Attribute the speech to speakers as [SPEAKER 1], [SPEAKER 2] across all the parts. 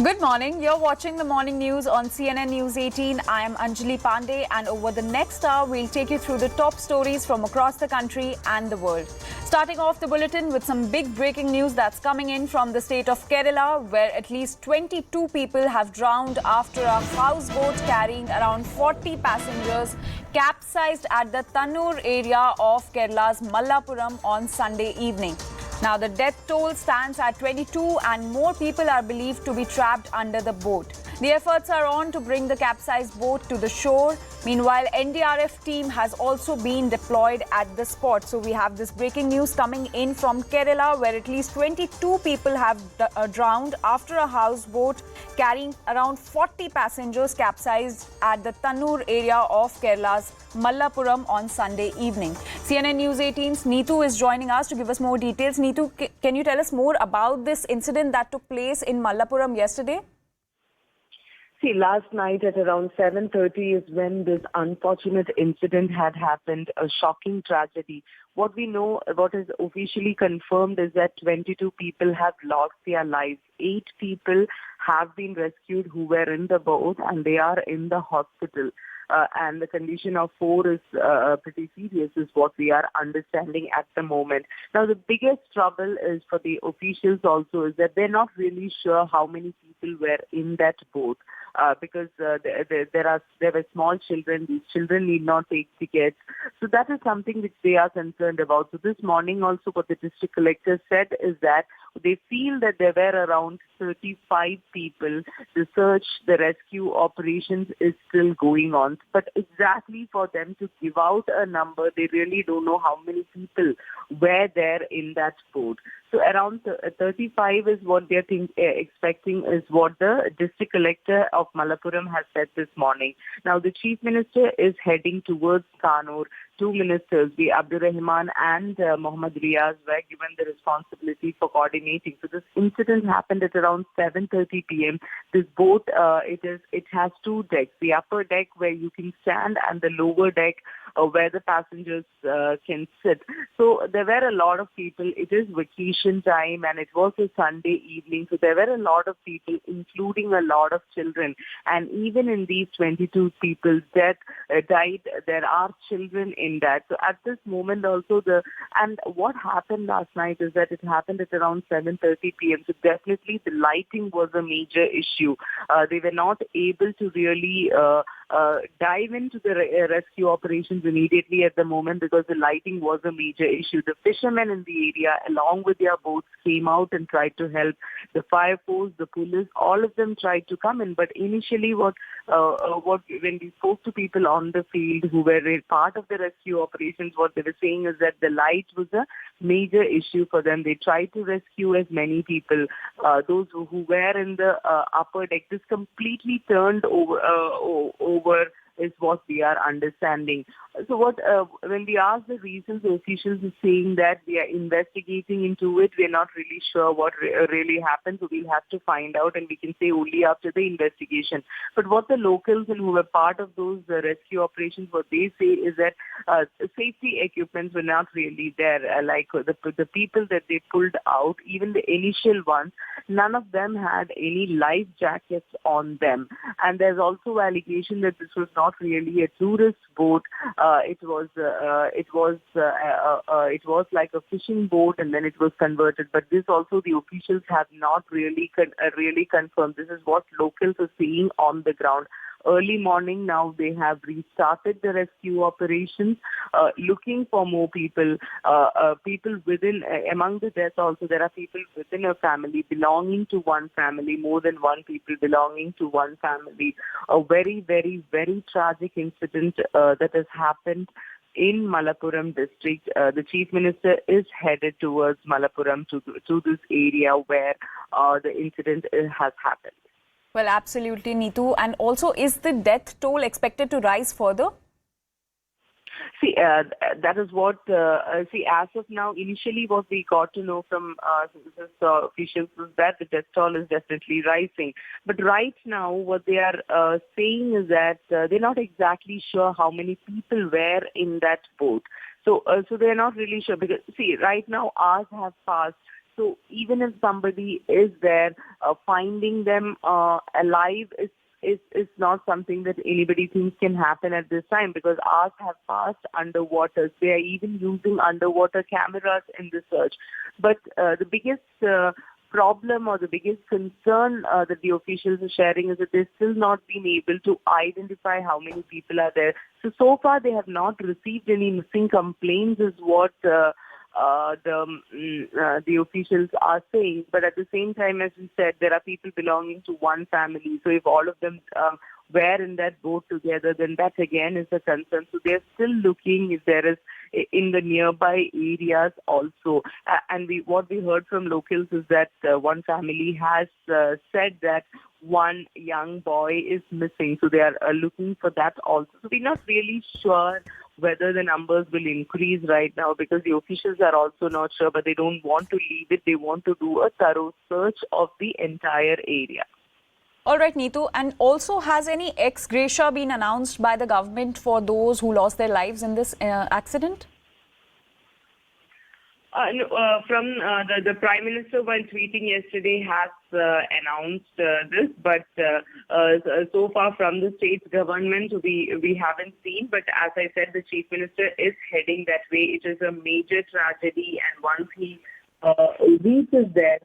[SPEAKER 1] Good morning. You're watching the morning news on CNN News 18. I am Anjali Pandey, and over the next hour, we'll take you through the top stories from across the country and the world. Starting off the bulletin with some big breaking news that's coming in from the state of Kerala, where at least 22 people have drowned after a houseboat carrying around 40 passengers capsized at the Tanur area of Kerala's Malappuram on Sunday evening. Now, the death toll stands at 22 and more people are believed to be trapped under the boat. The efforts are on to bring the capsized boat to the shore. Meanwhile, NDRF team has also been deployed at the spot. So we have this breaking news coming in from Kerala, where at least 22 people have drowned after a houseboat carrying around 40 passengers capsized at the Tanur area of Kerala's Malappuram on Sunday evening. CNN News 18's Neetu is joining us to give us more details. Neetu, can you tell us more about this incident that took place in Malappuram yesterday?
[SPEAKER 2] See, last night at around 7:30 is when this unfortunate incident had happened, a shocking tragedy. What we know, what is officially confirmed is that 22 people have lost their lives. 8 people have been rescued who were in the boat and they are in the hospital. And the condition of 4 is pretty serious is what we are understanding at the moment. Now, the biggest trouble is for the officials also is that they're not really sure how many people were in that boat. Because there were small children. These children need not take tickets. So that is something which they are concerned about. So this morning also what the district collector said is that they feel that there were around 35 people. The search, the rescue operations is still going on. But exactly for them to give out a number, they really don't know how many people were there in that boat. So around 35 is what they're expecting is what the district collector of Malappuram has said this morning. Now the chief minister is heading towards Tanur. 2 ministers, V Abdurahiman and Mohammad Riaz, were given the responsibility for coordinating. So this incident happened at around 7:30 p.m. This boat, it has 2 decks. The upper deck where you can stand and the lower deck where the passengers can sit. So there were a lot of people. It is vacation time and it was a Sunday evening. So there were a lot of people, including a lot of children. And even in these 22 people that died, there are children in that. So at this moment also and what happened last night is that it happened at around 7:30 p.m. So definitely the lighting was a major issue. They were not able to really dive into the rescue operations immediately at the moment because the lighting was a major issue. The fishermen in the area, along with their boats, came out and tried to help. The fire force, the police, all of them tried to come in. But initially, when we spoke to people on the field who were part of the rescue operations, what they were saying is that the light was a major issue for them. They tried to rescue as many people. Those who were in the upper deck, this completely turned over is what we are understanding. So when we ask the reasons, the officials are saying that they are investigating into it. We're not really sure what really happened. So we'll have to find out and we can say only after the investigation. But what the locals and who were part of those rescue operations, what they say is that safety equipments were not really there. Like the people that they pulled out, even the initial ones, none of them had any life jackets on them. And there's also allegation that this was not really a tourist boat. It was like a fishing boat, and then it was converted. But this also the officials have not really confirmed. This is what locals are seeing on the ground. Early morning now they have restarted the rescue operations, looking for more people. People within, among the deaths also there are people within a family belonging to one family, more than one people belonging to one family. A very, very, very tragic incident that has happened in Malappuram district. The chief minister is headed towards Malappuram to this area where the incident has happened.
[SPEAKER 1] Well, absolutely, Neetu. And also, is the death toll expected to rise further?
[SPEAKER 2] See, that is what, as of now, initially what we got to know from officials was that the death toll is definitely rising. But right now, what they are saying is that they're not exactly sure how many people were in that boat. So they're not really sure because, see, right now hours have passed So even if somebody is there, finding them alive is not something that anybody thinks can happen at this time, because ours have passed underwater. They are even using underwater cameras in the search. But the biggest problem or the biggest concern that the officials are sharing is that they've still not been able to identify how many people are there. So far they have not received any missing complaints, is what the officials are saying. But at the same time, as we said, there are people belonging to one family. So if all of them were in that boat together, then that again is a concern. So they're still looking if there is in the nearby areas also. And what we heard from locals is that one family has said that one young boy is missing. So they are looking for that also. So we're not really sure whether the numbers will increase right now, because the officials are also not sure, but they don't want to leave it. They want to do a thorough search of the entire area.
[SPEAKER 1] All right, Neetu. And also, has any ex gratia been announced by the government for those who lost their lives in this accident?
[SPEAKER 2] No, from the Prime Minister, while tweeting yesterday, has announced this, but so far from the state government, we haven't seen. But as I said, the Chief Minister is heading that way. It is a major tragedy, and once he reaches there,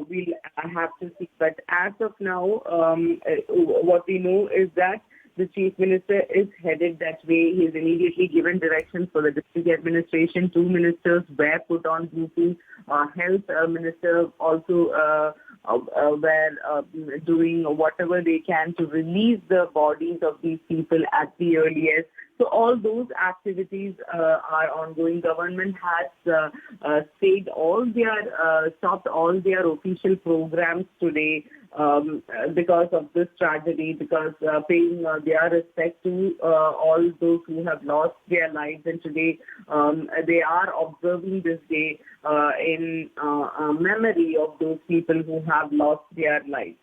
[SPEAKER 2] we'll have to see. But as of now, what we know is that the Chief Minister is headed that way. He has immediately given directions for the district administration. 2 ministers were put on duty. Health Minister also were doing whatever they can to release the bodies of these people at the earliest. So all those activities are ongoing. Government has stopped all their official programs today because of this tragedy, because paying their respect to all those who have lost their lives. And today they are observing this day in memory of those people who have lost their lives.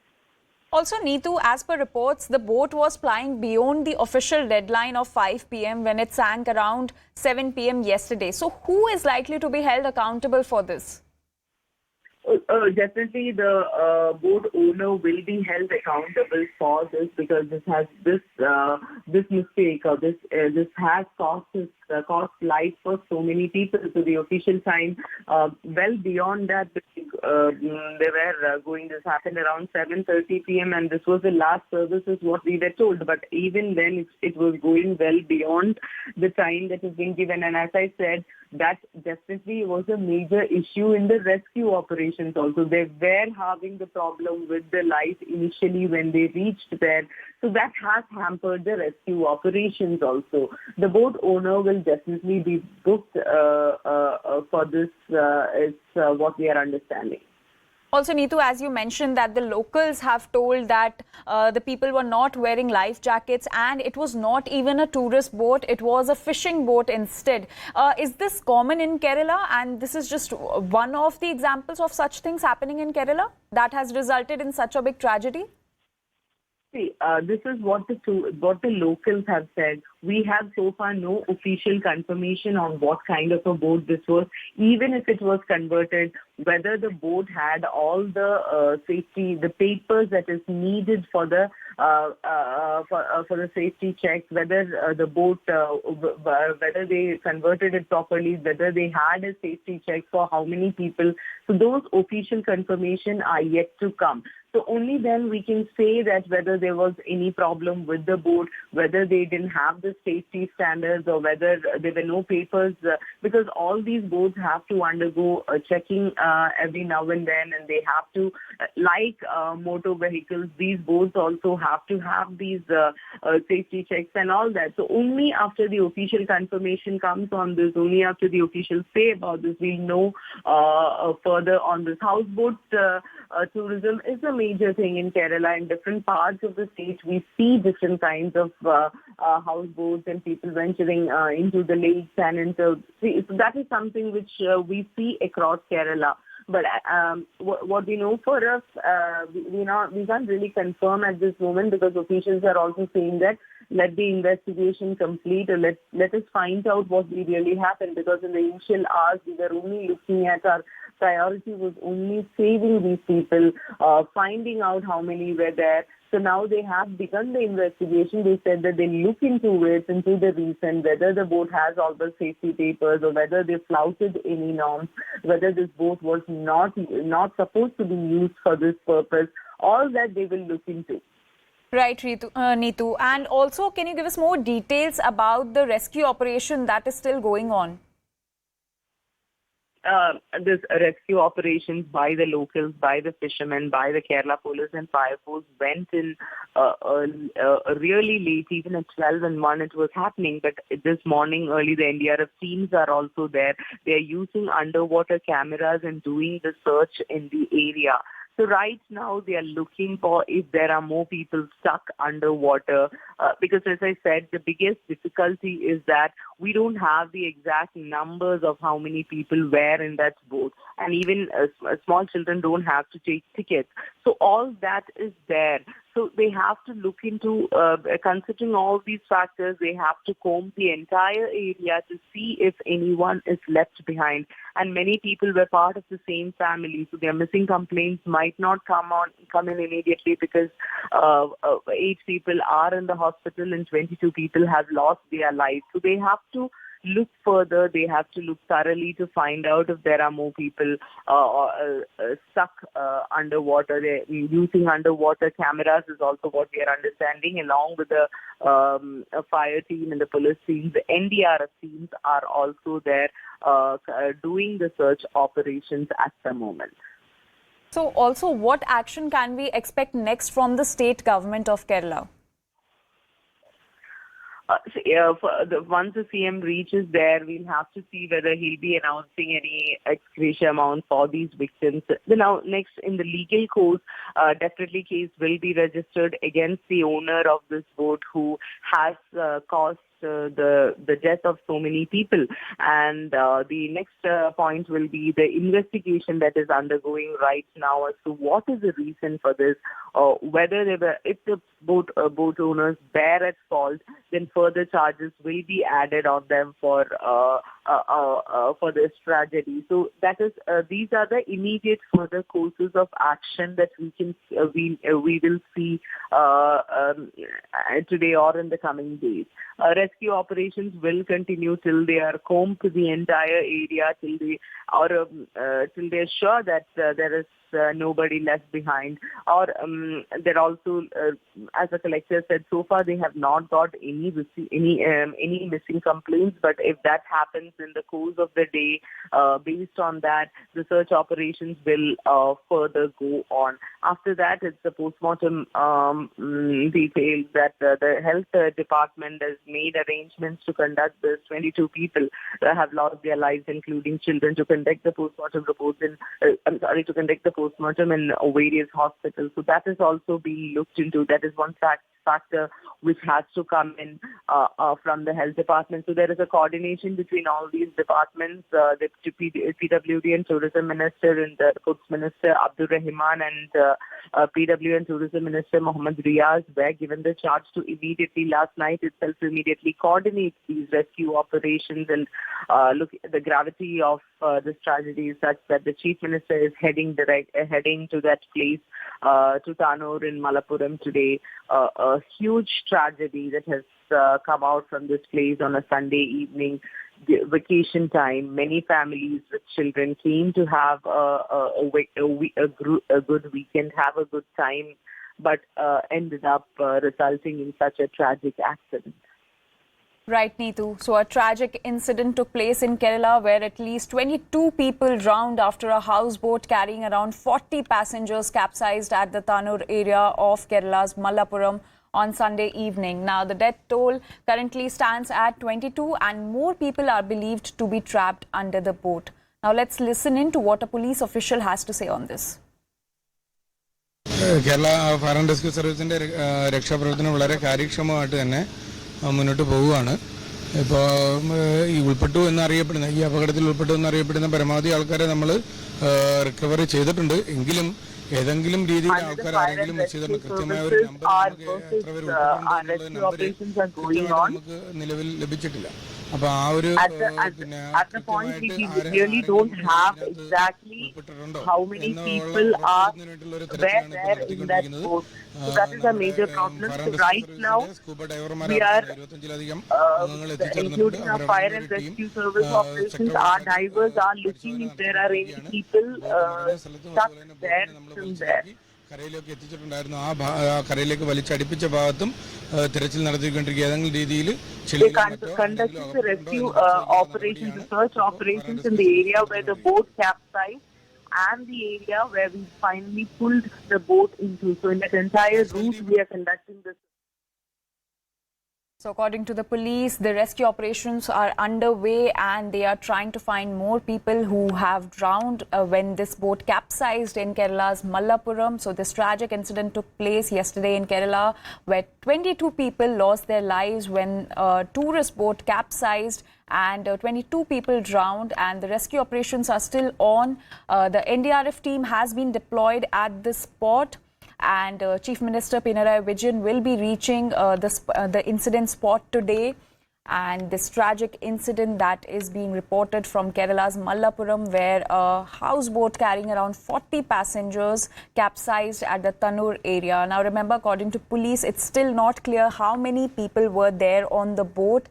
[SPEAKER 1] Also, Neetu, as per reports, the boat was plying beyond the official deadline of 5 p.m. when it sank around 7 p.m. yesterday. So who is likely to be held accountable for this?
[SPEAKER 2] Definitely the boat owner will be held accountable for this, because this has this mistake, or this has cost life for so many people. So the official time, well beyond that, they were going. This happened around 7:30 p.m. and this was the last service, is what we were told. But even then, it was going well beyond the time that has been given. And as I said, that definitely was a major issue in the rescue operations also. They were having the problem with the light initially when they reached there. So that has hampered the rescue operations also. The boat owner will definitely be booked for this, is what we are understanding.
[SPEAKER 1] Also, Neetu, as you mentioned that the locals have told that the people were not wearing life jackets and it was not even a tourist boat, it was a fishing boat instead. Is this common in Kerala, and this is just one of the examples of such things happening in Kerala that has resulted in such a big tragedy?
[SPEAKER 2] See, this is what the locals have said. We have so far no official confirmation on what kind of a boat this was. Even if it was converted, whether the boat had all the safety, the papers that is needed for the safety checks, whether the boat, whether they converted it properly, whether they had a safety check for how many people. So those official confirmation are yet to come. So only then we can say that whether there was any problem with the boat, whether they didn't have the safety standards, or whether there were no papers, because all these boats have to undergo checking every now and then, and they have to, like motor vehicles, these boats also have to have these safety checks and all that. So only after the official confirmation comes on this, only after the officials say about this, we'll know further on this. Houseboat tourism is a major thing in Kerala. In different parts of the state, we see different kinds of houseboats and people venturing into the lakes and into. So that is something which we see across Kerala. But what we know for us, we can't really confirm at this moment, because officials are also saying that let the investigation complete, or let us find out what really happened, because in the initial hours we were only looking at our priority was only saving these people, finding out how many were there. So now they have begun the investigation. They said that they look into it, into the reason, whether the boat has all the safety papers or whether they flouted any norms, whether this boat was not supposed to be used for this purpose. All that they will look into.
[SPEAKER 1] Right, Neetu. And also, can you give us more details about the rescue operation that is still going on?
[SPEAKER 2] This rescue operations by the locals, by the fishermen, by the Kerala Police and Fire Force went in really late, even at 12 and 1 it was happening. But this morning early, the NDRF teams are also there. They are using underwater cameras and doing the search in the area. So right now they are looking for if there are more people stuck underwater because as I said, the biggest difficulty is that we don't have the exact numbers of how many people were in that boat, and even small children don't have to take tickets. So all that is there. So they have to look into, considering all these factors, they have to comb the entire area to see if anyone is left behind. And many people were part of the same family, so their missing complaints might not come in immediately because 8 people are in the hospital and 22 people have lost their lives. So they have to look further, they have to look thoroughly to find out if there are more people stuck underwater. They're using underwater cameras is also what we are understanding, along with the fire team and the police team. The NDRF teams are also there doing the search operations at the moment.
[SPEAKER 1] So also, what action can we expect next from the state government of Kerala?
[SPEAKER 2] Once the CM reaches there, we'll have to see whether he'll be announcing any ex gratia amount for these victims. Now, next in the legal course, definitely case will be registered against the owner of this boat who has caused the death of so many people. And the next point will be the investigation that is undergoing right now as to what is the reason for this, whether they were, if the boat owners bear at fault, then further charges will be added on them for this tragedy. So that is these are the immediate further courses of action that we will see today or in the coming days. Rescue operations will continue till they are combed to the entire area, till they are sure that there is nobody left behind. Or they're also, as the collector said, so far they have not got any missing complaints. But if that happens in the course of the day, based on that, the search operations will further go on. After that, it's the postmortem details that the health department has made arrangements to conduct this. 22 people have lost their lives, including children, to conduct the postmortem reports to conduct the postmortem in various hospitals. So that is also being looked into. That is one factor which has to come in from the health department. So there is a coordination between all these departments. The PWD and Tourism Minister and the Cook's Minister Abdurahiman and PW and Tourism Minister Mohammed Riaz were given the charge to last night itself, immediately coordinate these rescue operations and look at the gravity of this tragedy is such that the Chief Minister is heading to that place, to Tanur in Malappuram today. A huge tragedy that has come out from this place on a Sunday evening, vacation time. Many families with children came to have a good weekend, have a good time, but ended up resulting in such a tragic accident.
[SPEAKER 1] Right, Neetu. So a tragic incident took place in Kerala where at least 22 people drowned after a houseboat carrying around 40 passengers capsized at the Tanur area of Kerala's Malappuram on Sunday evening. Now, the death toll currently stands at 22 and more people are believed to be trapped under the boat. Now, let's listen in to what a police official has to say on this.
[SPEAKER 3] Kerala Fire and Rescue Service in the Rakshapravatana വളരെ കാര്യക്ഷമമായിട്ട് തന്നെ മുന്നോട്ട് പോവുകയാണ്. ഇപ്പോൾ ഈ ഉൾപ്പെട്ടു എന്നറിയപ്പെടുന്ന ഈ അപകടത്തിൽ ഉൾപ്പെട്ടു എന്നറിയപ്പെടുന്ന പരമാവധി ആൾക്കാരെ നമ്മൾ റിക്കവറി ചെയ്തിട്ടുണ്ട്. എങ്കിലും ഏതെങ്കിലും രീതിയിൽ ആൾക്കാർ ആരെങ്കിലും മിസ് ചെയ്തിട്ടുണ്ട്. കൃത്യമായ ഒരു നമ്പർ നമുക്ക് എത്ര പേര് ഉൾപ്പെട്ടിട്ടുണ്ടെന്നുള്ള നമ്പർ നമുക്ക് നിലവിൽ ലഭിച്ചിട്ടില്ല. അപ്പൊ ആ ഒരു പിന്നെ
[SPEAKER 2] at the point we really don't have exactly how many people are there in that boat. So that is a major problem. So right now we are including our fire and rescue service operations. Our divers are looking if there are any people stuck there still there.
[SPEAKER 3] കരയിലേക്ക് എത്തിച്ചിട്ടുണ്ടായിരുന്നു. ആ കരയിലേക്ക് വലിച്ചടിപ്പിച്ച ഭാഗത്തും തിരച്ചിൽ നടത്തിക്കൊണ്ടിരിക്കുക. ഏതെങ്കിലും രീതിയിൽ
[SPEAKER 2] conducted the rescue operations, the search operations in the area where the boat capsized and the area where we finally pulled the boat into. So in that entire route we are conducting this.
[SPEAKER 1] So according to the police, the rescue operations are underway and they are trying to find more people who have drowned when this boat capsized in Kerala's Malappuram. So this tragic incident took place yesterday in Kerala where 22 people lost their lives when a tourist boat capsized and 22 people drowned, and the rescue operations are still on. The NDRF team has been deployed at this spot. And Chief Minister Pinarayi Vijayan will be reaching the incident spot today. And this tragic incident that is being reported from Kerala's Malappuram, where a houseboat carrying around 40 passengers capsized at the Tanur area. Now remember, according to police, it's still not clear how many people were there on the boat.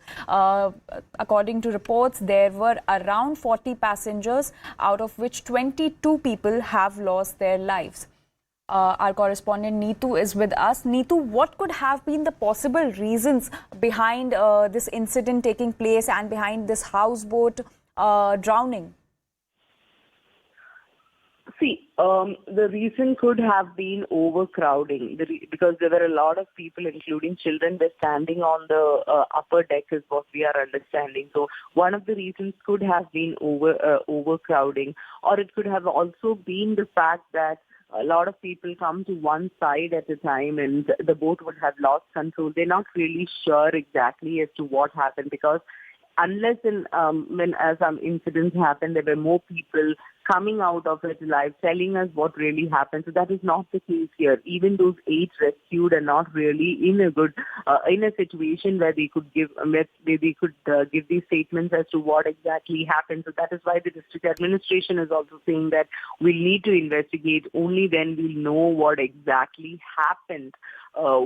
[SPEAKER 1] According to reports, there were around 40 passengers, out of which 22 people have lost their lives. Our correspondent Neetu is with us. Neetu, what could have been the possible reasons behind this incident taking place and behind this houseboat drowning?
[SPEAKER 2] See, the reason could have been overcrowding because there were a lot of people, including children, were standing on the upper deck is what we are understanding. So one of the reasons could have been overcrowding, or it could have also been the fact that a lot of people come to one side at a time and the boat would have lost control. They're not really sure exactly as to what happened, because unless when some incidents happened, there were more people coming out of it alive, telling us what really happened. So that is not the case here. Even those 8 rescued are not really in a good in a situation where they could give give these statements as to what exactly happened. So that is why the district administration is also saying that we'll need to investigate. Only then we'll know what exactly happened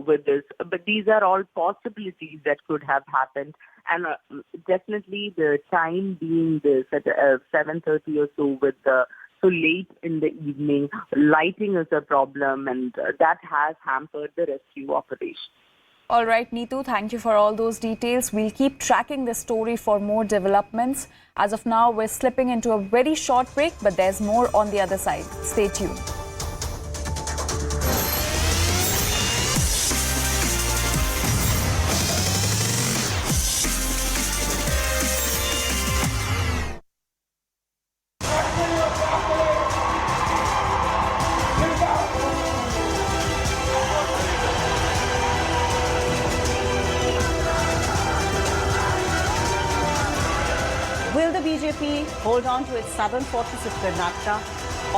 [SPEAKER 2] with this. But these are all possibilities that could have happened. And definitely the time being this at 7:30 or so, with so late in the evening, lighting is a problem, and that has hampered the rescue operation.
[SPEAKER 1] All right, Neetu, thank you for all those details. We'll keep tracking this story for more developments. As of now, we're slipping into a very short break, but there's more on the other side. Stay tuned.
[SPEAKER 4] Will the BJP hold on to its southern fortress of Karnataka,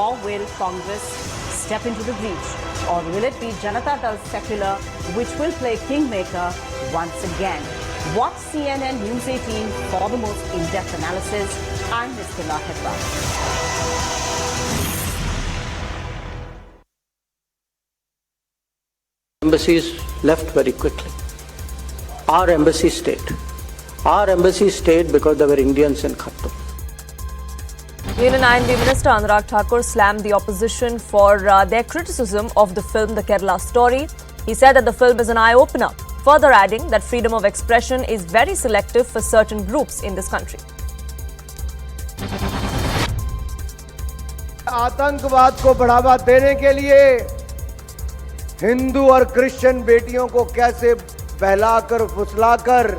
[SPEAKER 4] or will Congress step into the breach? Or will it be Janata Dal Secular which will play kingmaker once again? Watch CNN News 18 for the most in-depth analysis. I'm Mr. Lahibba.
[SPEAKER 5] Embassies left very quickly. Our embassy stayed. Our embassy stayed because there were Indians in Khartoum.
[SPEAKER 6] Union IND Minister Anurag Thakur slammed the opposition for their criticism of the film The Kerala Story. He said that the film is an eye-opener, further adding that freedom of expression is very selective for certain groups in this country.
[SPEAKER 7] आतंकवाद को बढ़ावा देने के लिए हिंदू और Christian बेटियों को कैसे बहलाकर फुसलाकर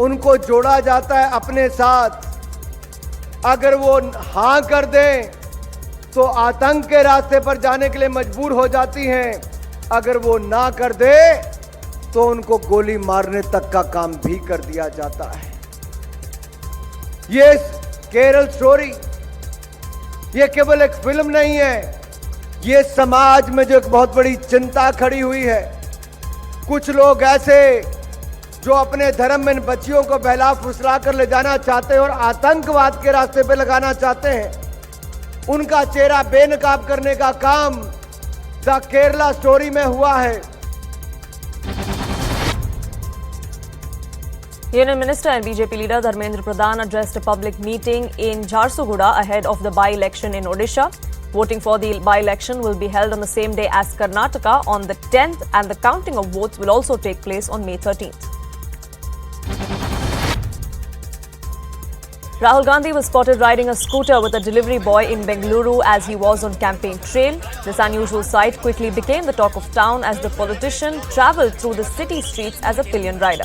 [SPEAKER 7] उनको जोड़ा जाता है अपने साथ। अगर वो हाँ कर दें तो आतंक के रास्ते पर जाने के लिए मजबूर हो जाती हैं, अगर वो ना कर दे तो उनको गोली मारने तक का काम भी कर दिया जाता है। ये केरल स्टोरी ये केवल एक फिल्म नहीं है, ये समाज में जो एक बहुत बड़ी चिंता खड़ी हुई है। कुछ लोग ऐसे जो अपने धर्म में बच्चियों को बहला फुसला कर ले जाना चाहते हैं और आतंकवाद के रास्ते पे लगाना चाहते हैं, उनका चेहरा बेनकाब करने का काम द केरला स्टोरी में हुआ है।
[SPEAKER 6] Union Minister and BJP leader Dharmendra Pradhan addressed a public meeting in Jharsuguda ahead of the by-election in Odisha. Voting for the by-election will be held on the same day as Karnataka on the 10th, and the counting of votes will also take place on May 13th. Rahul Gandhi was spotted riding a scooter with a delivery boy in Bengaluru as he was on campaign trail. This unusual sight quickly became the talk of town as the politician travelled through the city streets as a pillion rider.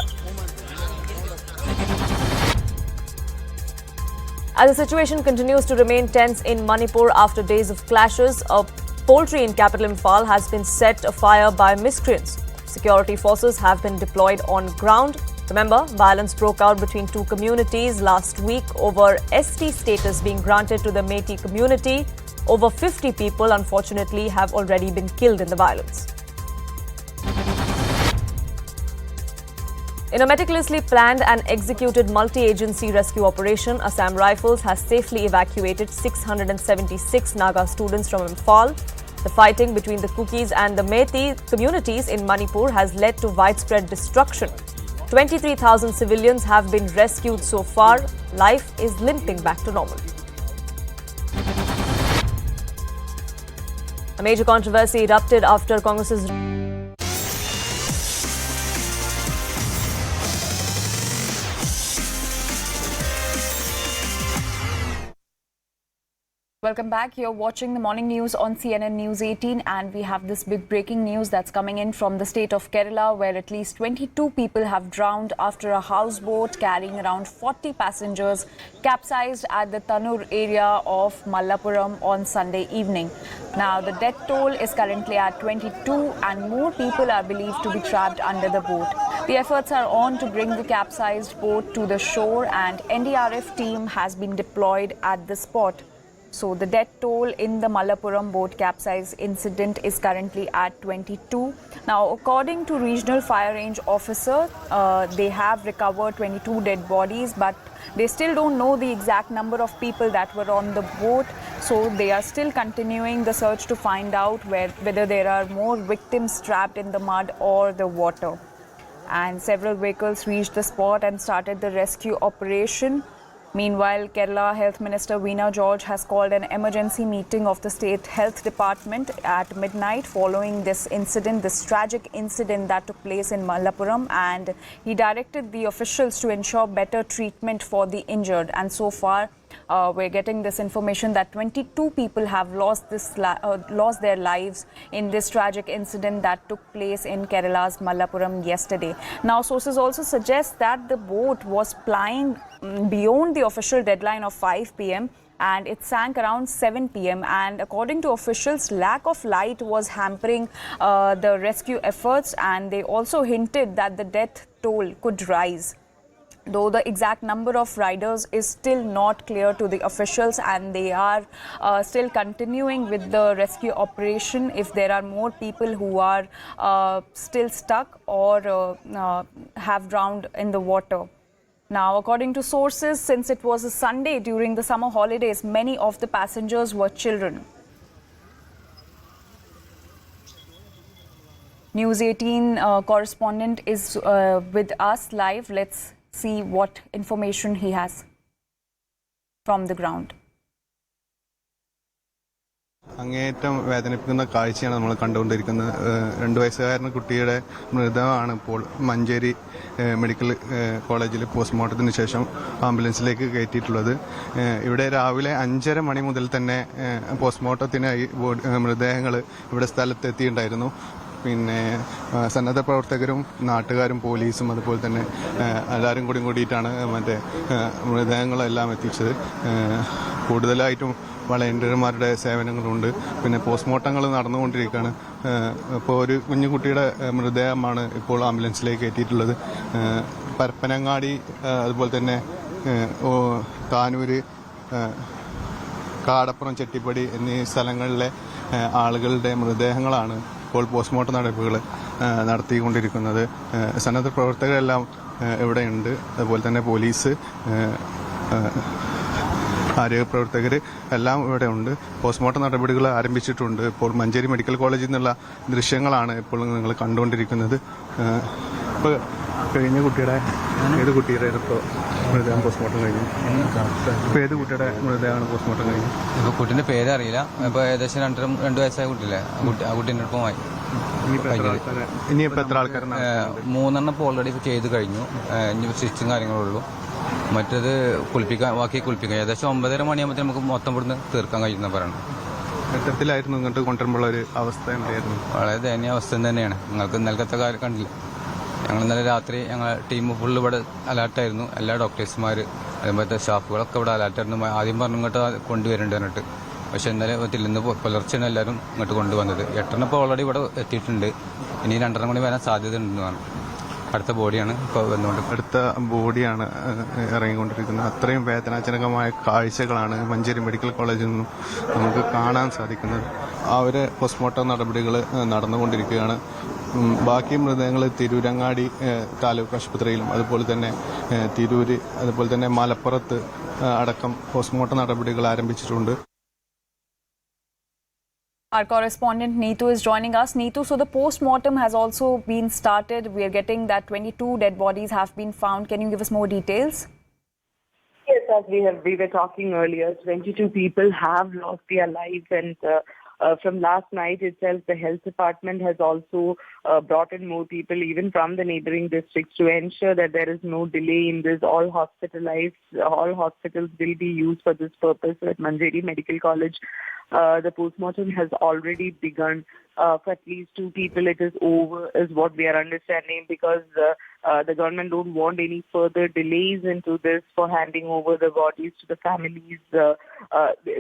[SPEAKER 6] As the situation continues to remain tense in Manipur after days of clashes, a poultry in capital Imphal has been set afire by miscreants. Security forces have been deployed on ground. Remember, violence broke out between two communities last week over ST status being granted to the Metis community. Over 50 people, unfortunately, have already been killed in the violence. In a meticulously planned and executed multi-agency rescue operation, Assam Rifles has safely evacuated 676 Naga students from Imphal. The fighting between the Kukis and the Metis communities in Manipur has led to widespread destruction. 23,000 civilians have been rescued so far. Life is limping back to normal. A major controversy erupted after Congress's
[SPEAKER 1] Welcome back. You're watching the morning news on CNN News 18, and we have this big breaking news that's coming in from the state of Kerala, where at least 22 people have drowned after a houseboat carrying around 40 passengers capsized at the Tanur area of Malappuram on Sunday evening. Now, the death toll is currently at 22, and more people are believed to be trapped under the boat. The efforts are on to bring the capsized boat to the shore, and NDRF team has been deployed at the spot. So the death toll in the Malappuram boat capsize incident is currently at 22. Now, according to regional fire range officer, they have recovered 22 dead bodies, but they still don't know the exact number of people that were on the boat. So they are still continuing the search to find out whether there are more victims trapped in the mud or the water. And several vehicles reached the spot and started the rescue operation. Meanwhile, Kerala Health Minister Veena George has called an emergency meeting of the State Health Department at midnight following this incident, this tragic incident that took place in Malappuram, and he directed the officials to ensure better treatment for the injured. And so far, we're getting this information that 22 people have lost their lives in this tragic incident that took place in Kerala's Malappuram yesterday. Now, sources also suggest that the boat was plying beyond the official deadline of 5 p.m. and it sank around 7 p.m. and according to officials, lack of light was hampering the rescue efforts, and they also hinted that the death toll could rise. Though the exact number of riders is still not clear to the officials, and they are still continuing with the rescue operation if there are more people who are still stuck or have drowned in the water. Now, according to sources, since it was a Sunday during the summer holidays, many of the passengers were children. News 18 correspondent is with us live. Let's see what information he has from the ground.
[SPEAKER 8] അങ്ങേയറ്റം വേദനിപ്പിക്കുന്ന കാഴ്ചയാണ് നമ്മൾ കണ്ടുകൊണ്ടിരിക്കുന്നത്. 2 വയസ്സുകാരൻ കുട്ടിയുടെ മൃതദേഹമാണ് ഇപ്പോൾ Manjeri medical കോളേജിൽ പോസ്റ്റ്മോർട്ടത്തിന് ശേഷം ആംബുലൻസിലേക്ക് കയറ്റിയിട്ടുള്ളത്. ഇവിടെ രാവിലെ 5:30 മണി മുതൽ തന്നെ പോസ്റ്റ്മോർട്ടത്തിനായി മൃതദേഹങ്ങൾ ഇവിടെ സ്ഥലത്തെത്തിയിട്ടുണ്ടായിരുന്നു. പിന്നെ സന്നദ്ധ പ്രവർത്തകരും നാട്ടുകാരും പോലീസും അതുപോലെ തന്നെ എല്ലാവരും കൂടിയിട്ടാണ് മൃതദേഹങ്ങളെല്ലാം എത്തിച്ചത്. കൂടുതലായിട്ടും വളണ്ടിയർമാരുടെ സേവനങ്ങളുണ്ട്. പിന്നെ പോസ്റ്റ്മോർട്ടങ്ങൾ നടന്നുകൊണ്ടിരിക്കുകയാണ്. ഇപ്പോൾ ഒരു കുഞ്ഞുകുട്ടിയുടെ മൃതദേഹമാണ് ഇപ്പോൾ ആംബുലൻസിലേക്ക് എത്തിയിട്ടുള്ളത്. പരപ്പനങ്ങാടി അതുപോലെ തന്നെ താനൂര്, കാടപ്പുറം, ചെട്ടിപ്പടി എന്നീ സ്ഥലങ്ങളിലെ ആളുകളുടെ മൃതദേഹങ്ങളാണ് ഇപ്പോൾ പോസ്റ്റ്മോർട്ടം നടപടികൾ നടത്തിക്കൊണ്ടിരിക്കുന്നത്. സന്നദ്ധ പ്രവർത്തകരെല്ലാം ഇവിടെയുണ്ട്. അതുപോലെ തന്നെ പോലീസ്, ആരോഗ്യപ്രവർത്തകർ എല്ലാം ഇവിടെ ഉണ്ട്. പോസ്റ്റ്മോർട്ടം നടപടികൾ ആരംഭിച്ചിട്ടുണ്ട്. ഇപ്പോൾ മഞ്ചേരി മെഡിക്കൽ കോളേജിൽ നിന്നുള്ള ദൃശ്യങ്ങളാണ് ഇപ്പോൾ നിങ്ങൾ കണ്ടുകൊണ്ടിരിക്കുന്നത്. ഇപ്പോൾ കഴിഞ്ഞ കുട്ടിയുടെ ഏത് കുട്ടിയുടെ ഇപ്പോൾ മൃതദേഹം പോസ്റ്റ്മോർട്ടം കഴിഞ്ഞു? ഇപ്പോൾ ഏത് കുട്ടിയുടെ മൃതദേഹമാണ് പോസ്റ്റ്മോർട്ടം കഴിഞ്ഞു?
[SPEAKER 9] ഇപ്പോൾ കുട്ടീൻ്റെ പേരറിയില്ല. ഇപ്പോൾ ഏകദേശം 2 വയസ്സായ കുട്ടിയില്ലേ, ആ കുട്ടീൻ്റെ ഒപ്പമായി.
[SPEAKER 8] ഇനിയിപ്പോൾ എത്ര ആൾക്കാർ?
[SPEAKER 9] 3 ഇപ്പോൾ ഓൾറെഡി ചെയ്ത് കഴിഞ്ഞു. ഇനി സ്റ്റിച്ചും കാര്യങ്ങളുള്ളൂ. മറ്റത് ബാക്കി കുളിപ്പിക്കാം. ഏകദേശം 9:30 മണിയാകുമ്പോൾ നമുക്ക് മൊത്തം ഇവിടുന്ന് തീർക്കാൻ കഴിയുന്ന പറയണം.
[SPEAKER 8] ഘട്ടത്തിലായിരുന്നു ഇങ്ങോട്ട് കൊണ്ടുവരുമ്പോൾ ഒരു അവസ്ഥ എന്തായിരുന്നു?
[SPEAKER 9] വളരെ ദയനീയ അവസ്ഥ തന്നെയാണ്. നിങ്ങൾക്ക് ഇന്നലത്തെ കാര്യം കണ്ടില്ല. ഞങ്ങൾ ഇന്നലെ രാത്രി ഞങ്ങൾ ടീം ഫുള്ള് ഇവിടെ അലർട്ടായിരുന്നു. എല്ലാ ഡോക്ടേഴ്സുമാർ അതുപോലത്തെ സ്റ്റാഫുകളൊക്കെ ഇവിടെ അലർട്ടായിരുന്നു. ആദ്യം പറഞ്ഞു ഇങ്ങോട്ട് കൊണ്ടുവരേണ്ടി പറഞ്ഞിട്ട്. പക്ഷേ ഇന്നലെ ഇന്ന് പുലർച്ചെയാണ് എല്ലാവരും ഇങ്ങോട്ട് കൊണ്ടുവന്നത്. 8 ഇപ്പോൾ ഓൾറെഡി ഇവിടെ എത്തിയിട്ടുണ്ട്. ഇനി 2:30 മണി വരാൻ സാധ്യത ഉണ്ടെന്ന് പറഞ്ഞു. അടുത്ത ബോഡിയാണ് ഇപ്പോൾ വന്നുകൊണ്ട് ഇറങ്ങിക്കൊണ്ടിരിക്കുന്നത്. അത്രയും വേദനാജനകമായ കാഴ്ചകളാണ് മഞ്ചേരി മെഡിക്കൽ കോളേജിൽ നിന്നും നമുക്ക് കാണാൻ സാധിക്കുന്നത്. അവരെ പോസ്റ്റ്മോർട്ടം നടപടികൾ നടന്നുകൊണ്ടിരിക്കുകയാണ്. ബാക്കി മൃതദേഹങ്ങൾ തിരൂരങ്ങാടി താലൂക്ക് ആശുപത്രിയിലും അതുപോലെ തന്നെ തിരൂര്, അതുപോലെ തന്നെ മലപ്പുറത്ത് അടക്കം പോസ്റ്റ്മോർട്ടം നടപടികൾ ആരംഭിച്ചിട്ടുണ്ട്.
[SPEAKER 1] Our correspondent Neetu is joining us. Neetu, so the post-mortem has also been started. We are getting that 22 dead bodies have been found. Can you give us more details?
[SPEAKER 2] Yes, as we were talking earlier, 22 people have lost their lives, and from last night itself, the health department has also brought in more people, even from the neighboring districts, to ensure that there is no delay in this. All hospitals will be used for this purpose. At Manjeri Medical College, the postmortem has already begun. For at least 2 people, it is over, is what we are understanding, because the government don't want any further delays into this for handing over the bodies to the families.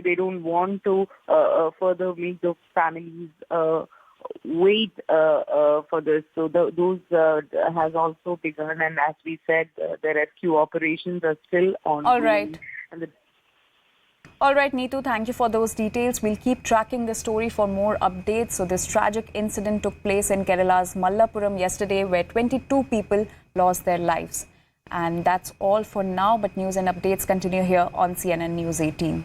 [SPEAKER 2] They don't want to further make the families wait for this. So those has also begun, and as we said, the rescue operations are still ongoing.
[SPEAKER 1] All right. All right, Neetu, thank you for those details. We'll keep tracking the story for more updates. So this tragic incident took place in Kerala's Malappuram yesterday, where 22 people lost their lives. And that's all for now, but news and updates continue here on CNN News 18.